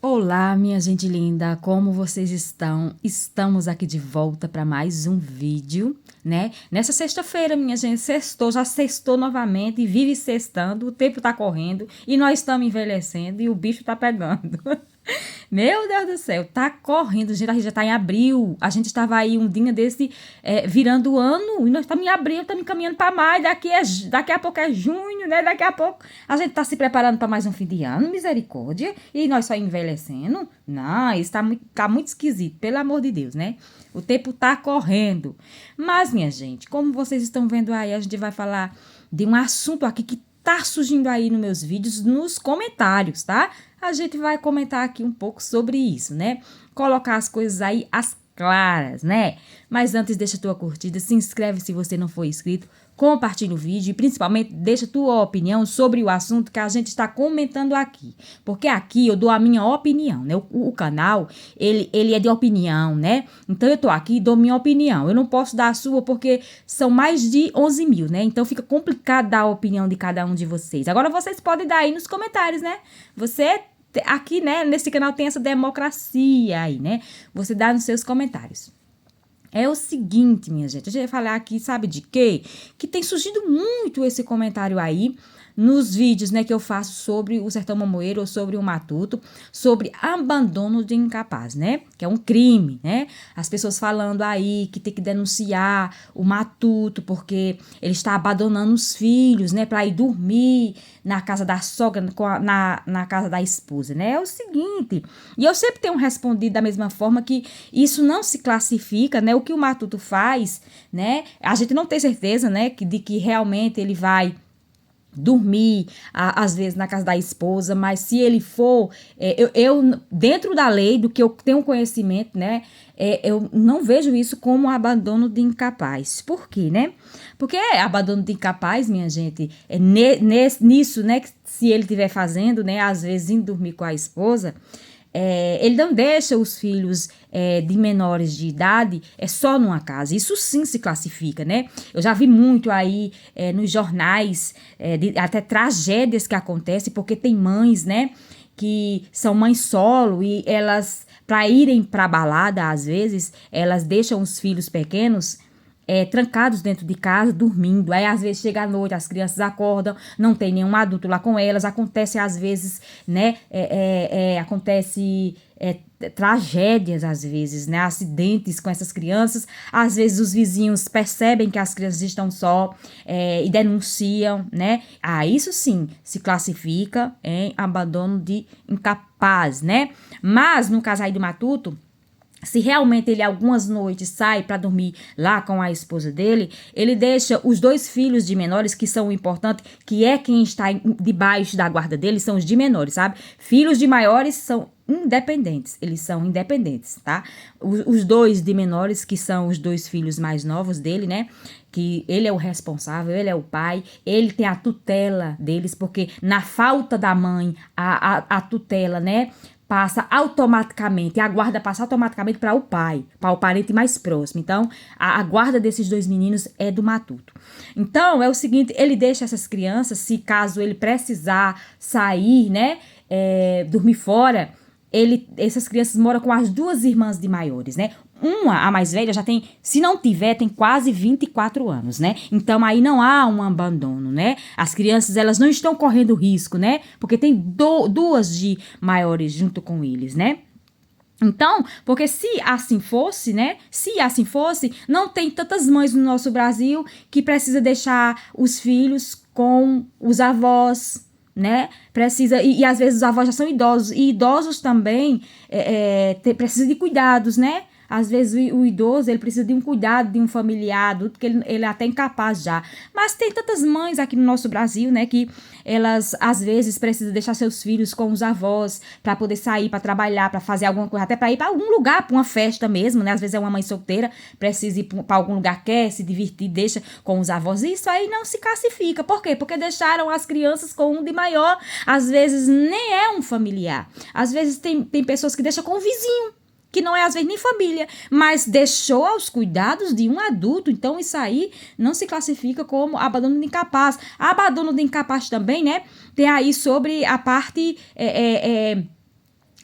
Olá, minha gente linda, como vocês estão? Estamos aqui de volta para mais um vídeo, né? Nessa sexta-feira, minha gente, já sextou novamente e vive sextando, o tempo tá correndo e nós estamos envelhecendo e o bicho tá pegando. Meu Deus do céu, tá correndo, gente, a gente já tá em abril, a gente estava aí um dia desse virando o ano e nós estamos em abril, estamos caminhando para maio, daqui a pouco é junho, né, daqui a pouco a gente tá se preparando para mais um fim de ano, misericórdia, e nós só envelhecendo, não, isso tá muito esquisito, pelo amor de Deus, né, o tempo tá correndo, mas minha gente, como vocês estão vendo aí, a gente vai falar de um assunto aqui que tá surgindo aí nos meus vídeos, nos comentários, tá? A gente vai comentar aqui um pouco sobre isso, né? Colocar as coisas aí às claras, né? Mas antes, deixa a tua curtida, se inscreve se você não for inscrito, compartilha o vídeo e principalmente deixa a tua opinião sobre o assunto que a gente está comentando aqui. Porque aqui eu dou a minha opinião, né? O canal, ele é de opinião, né? Então eu tô aqui e dou minha opinião. Eu não posso dar a sua porque são mais de 11 mil, né? Então fica complicado dar a opinião de cada um de vocês. Agora vocês podem dar aí nos comentários, né? Aqui, né, nesse canal tem essa democracia aí, né? Você dá nos seus comentários. É o seguinte, minha gente, a gente vai falar aqui, sabe de quê? Que tem surgido muito esse comentário aí nos vídeos, né, que eu faço sobre o Sertão Mamoeiro ou sobre o Matuto, sobre abandono de incapaz, né? Que é um crime, né? As pessoas falando aí que tem que denunciar o Matuto porque ele está abandonando os filhos, né, para ir dormir na casa da sogra, na casa da esposa, né? É o seguinte, e eu sempre tenho respondido da mesma forma que isso não se classifica, né? O que o Matuto faz, né? A gente não tem certeza, né, de que realmente ele vai dormir, às vezes, na casa da esposa, mas se ele for, eu dentro da lei, do que eu tenho conhecimento, né, eu não vejo isso como abandono de incapaz. Por quê, né? Porque abandono de incapaz, minha gente, nisso, né, que se ele estiver fazendo, né, às vezes, indo dormir com a esposa, ele não deixa os filhos de menores de idade só numa casa. Isso sim se classifica, né? Eu já vi muito aí nos jornais, até tragédias que acontecem, porque tem mães, né, que são mães solo e elas, para irem para balada, às vezes, elas deixam os filhos pequenos trancados dentro de casa, dormindo. Aí, às vezes, chega à noite, as crianças acordam, não tem nenhum adulto lá com elas. Acontece, às vezes, né? Acontece tragédias, às vezes, né? Acidentes com essas crianças. Às vezes, os vizinhos percebem que as crianças estão só e denunciam, né? Isso sim se classifica em abandono de incapaz, né? Mas, no caso aí do Matuto, se realmente ele algumas noites sai para dormir lá com a esposa dele, ele deixa os dois filhos de menores, que são o importante, que é quem está debaixo da guarda dele, são os de menores, sabe? Filhos de maiores são independentes, eles são independentes, tá? Os dois de menores, que são os dois filhos mais novos dele, né? Que ele é o responsável, ele é o pai, ele tem a tutela deles, porque na falta da mãe, a tutela, né, passa automaticamente, a guarda passa automaticamente para o pai, para o parente mais próximo. Então, a guarda desses dois meninos é do Matuto. Então, é o seguinte, ele deixa essas crianças, se caso ele precisar sair, né, dormir fora, essas crianças moram com as duas irmãs de maiores, né? A mais velha, já tem, se não tiver, tem quase 24 anos, né? Então, aí não há um abandono, né? As crianças, elas não estão correndo risco, né? Porque tem duas de maiores junto com eles, né? Então, porque se assim fosse, né? Se assim fosse, não tem tantas mães no nosso Brasil que precisa deixar os filhos com os avós, né? Precisa, e às vezes os avós já são idosos, e idosos também precisam de cuidados, né? Às vezes o idoso, ele precisa de um cuidado de um familiar adulto, que ele é até incapaz já. Mas tem tantas mães aqui no nosso Brasil, né, que elas, às vezes, precisam deixar seus filhos com os avós para poder sair, para trabalhar, para fazer alguma coisa, até para ir para algum lugar, para uma festa mesmo, né? Às vezes é uma mãe solteira, precisa ir para algum lugar, quer se divertir, deixa com os avós. Isso aí não se classifica. Por quê? Porque deixaram as crianças com um de maior. Às vezes nem é um familiar. Às vezes tem pessoas que deixam com um vizinho, que não é às vezes nem família, mas deixou aos cuidados de um adulto. Então isso aí não se classifica como abandono de incapaz. Abandono de incapaz também, né, tem aí sobre a parte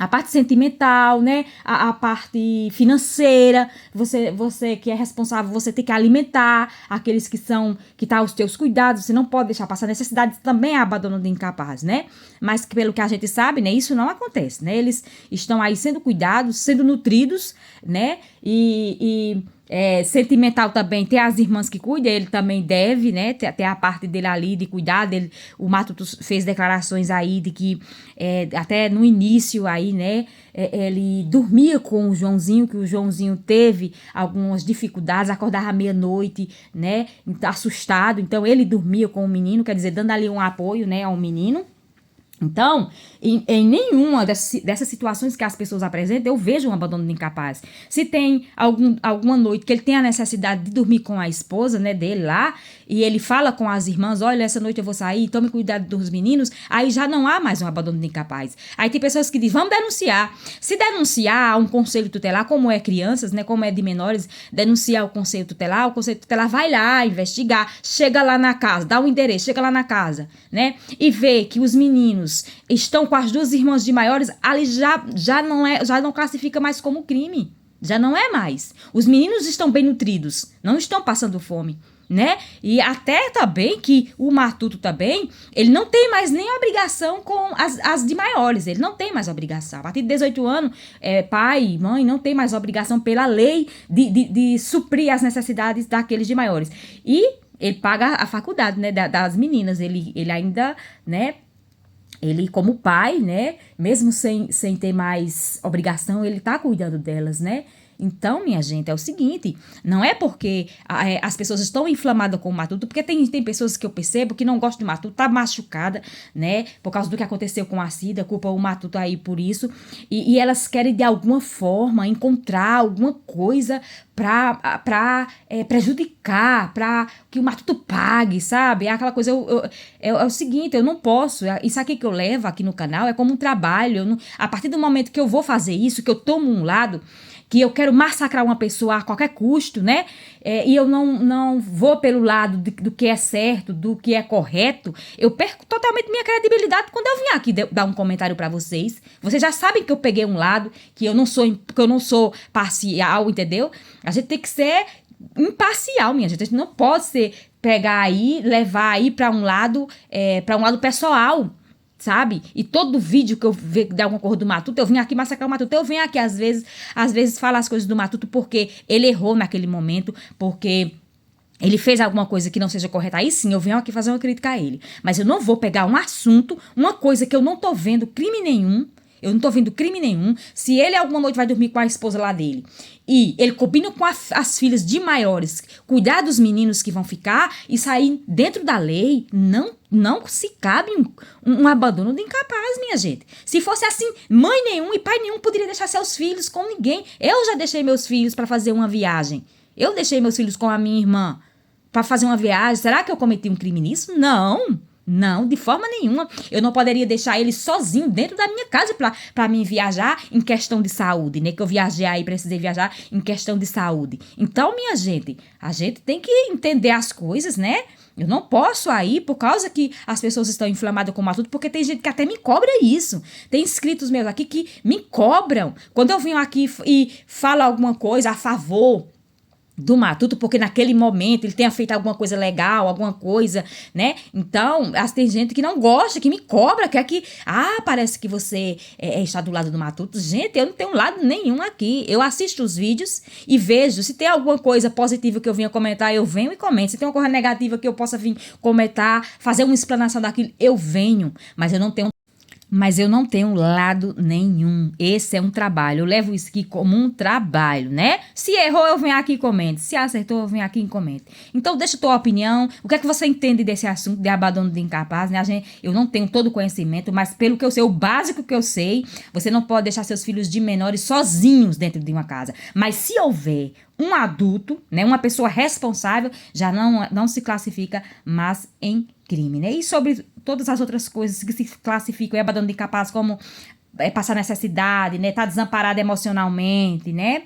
a parte sentimental, né? A parte financeira, você que é responsável, você tem que alimentar aqueles que tá aos teus cuidados, você não pode deixar passar necessidade, também é abandono de incapaz, né? Mas pelo que a gente sabe, né, isso não acontece, né? Eles estão aí sendo cuidados, sendo nutridos, né? Sentimental também, tem as irmãs que cuidam, ele também deve, né, ter a parte dele ali de cuidar dele. O Matuto fez declarações aí de que até no início aí, né, ele dormia com o Joãozinho, que o Joãozinho teve algumas dificuldades, acordava à meia-noite, né, assustado, então ele dormia com o menino, quer dizer, dando ali um apoio, né, ao menino. Então, em nenhuma dessas situações que as pessoas apresentam, eu vejo um abandono de incapaz. Se tem alguma noite que ele tem a necessidade de dormir com a esposa, né, dele lá, e ele fala com as irmãs, olha, essa noite eu vou sair, tome cuidado dos meninos, aí já não há mais um abandono de incapaz. Aí tem pessoas que dizem, vamos denunciar. Se denunciar a um conselho tutelar, como é crianças, né, como é de menores, denunciar o conselho tutelar vai lá investigar, chega lá na casa, dá o endereço, chega lá na casa, né, e vê que os meninos estão com as duas irmãs de maiores, ali já não classifica mais como crime. Já não é mais. Os meninos estão bem nutridos, não estão passando fome, né? E até também que o Matuto também, ele não tem mais nem obrigação com as de maiores, ele não tem mais obrigação. A partir de 18 anos, pai, mãe, não tem mais obrigação pela lei de suprir as necessidades daqueles de maiores. E ele paga a faculdade, né, das meninas, ele ainda, né, ele como pai, né, mesmo sem ter mais obrigação, ele tá cuidando delas, né? Então, minha gente, é o seguinte, não é porque as pessoas estão inflamadas com o Matuto, porque tem pessoas que eu percebo que não gostam de Matuto, tá machucada, né, por causa do que aconteceu com a Cida, culpa o Matuto aí por isso, e elas querem de alguma forma encontrar alguma coisa pra prejudicar, pra que o Matuto pague, sabe? É aquela coisa, é o seguinte, eu não posso, isso aqui que eu levo aqui no canal é como um trabalho, a partir do momento que eu vou fazer isso, que eu tomo um lado, que eu quero massacrar uma pessoa a qualquer custo, né? E eu não vou pelo lado do que é certo, do que é correto, eu perco totalmente minha credibilidade quando eu vim aqui dar um comentário pra vocês. Vocês já sabem que eu peguei um lado, que eu não sou parcial, entendeu? A gente tem que ser imparcial, minha gente. A gente não pode pegar aí, levar aí pra um lado pessoal, sabe? E todo vídeo que eu ver de alguma coisa do Matuto, eu vim aqui massacrar o Matuto. Eu venho aqui, às vezes falar as coisas do Matuto porque ele errou naquele momento, porque ele fez alguma coisa que não seja correta. Aí sim, eu venho aqui fazer uma crítica a ele. Mas eu não vou pegar um assunto, uma coisa que eu não tô vendo crime nenhum. Eu não tô vendo crime nenhum. Se ele alguma noite vai dormir com a esposa lá dele e ele combina com as filhas de maiores, cuidar dos meninos que vão ficar e sair dentro da lei, não se cabe um abandono de incapaz, minha gente. Se fosse assim, mãe nenhum e pai nenhum poderia deixar seus filhos com ninguém. Eu já deixei meus filhos para fazer uma viagem. Eu deixei meus filhos com a minha irmã para fazer uma viagem. Será que eu cometi um crime nisso? Não. Não, de forma nenhuma. Eu não poderia deixar ele sozinho dentro da minha casa pra mim viajar em questão de saúde, né? Que eu viajei aí, precisei viajar em questão de saúde. Então, minha gente, a gente tem que entender as coisas, né? Eu não posso aí, por causa que as pessoas estão inflamadas com o Matuto, porque tem gente que até me cobra isso. Tem inscritos meus aqui que me cobram. Quando eu venho aqui e falo alguma coisa a favor do Matuto, porque naquele momento ele tenha feito alguma coisa legal, alguma coisa, né? Então, tem gente que não gosta, que me cobra, quer que, parece que você está do lado do Matuto. Gente, eu não tenho lado nenhum aqui. Eu assisto os vídeos e vejo, se tem alguma coisa positiva que eu venha comentar, eu venho e comento. Se tem uma coisa negativa que eu possa vir comentar, fazer uma explanação daquilo, eu venho, mas eu não tenho lado nenhum. Esse é um trabalho. Eu levo isso aqui como um trabalho, né? Se errou, eu venho aqui e comento. Se acertou, eu venho aqui e comento. Então, deixa a tua opinião. O que é que você entende desse assunto de abandono de incapaz, né? Eu não tenho todo o conhecimento, mas pelo que eu sei, o básico que eu sei, você não pode deixar seus filhos de menores sozinhos dentro de uma casa. Mas se houver um adulto, né, uma pessoa responsável, já não se classifica mais em crime, né? E sobre todas as outras coisas que se classificam em abandono de incapaz, como passar necessidade, né, tá desamparado emocionalmente, né?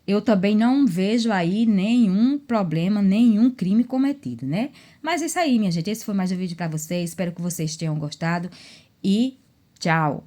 Eu também não vejo aí nenhum problema, nenhum crime cometido, né? Mas é isso aí, minha gente. Esse foi mais um vídeo pra vocês. Espero que vocês tenham gostado e tchau!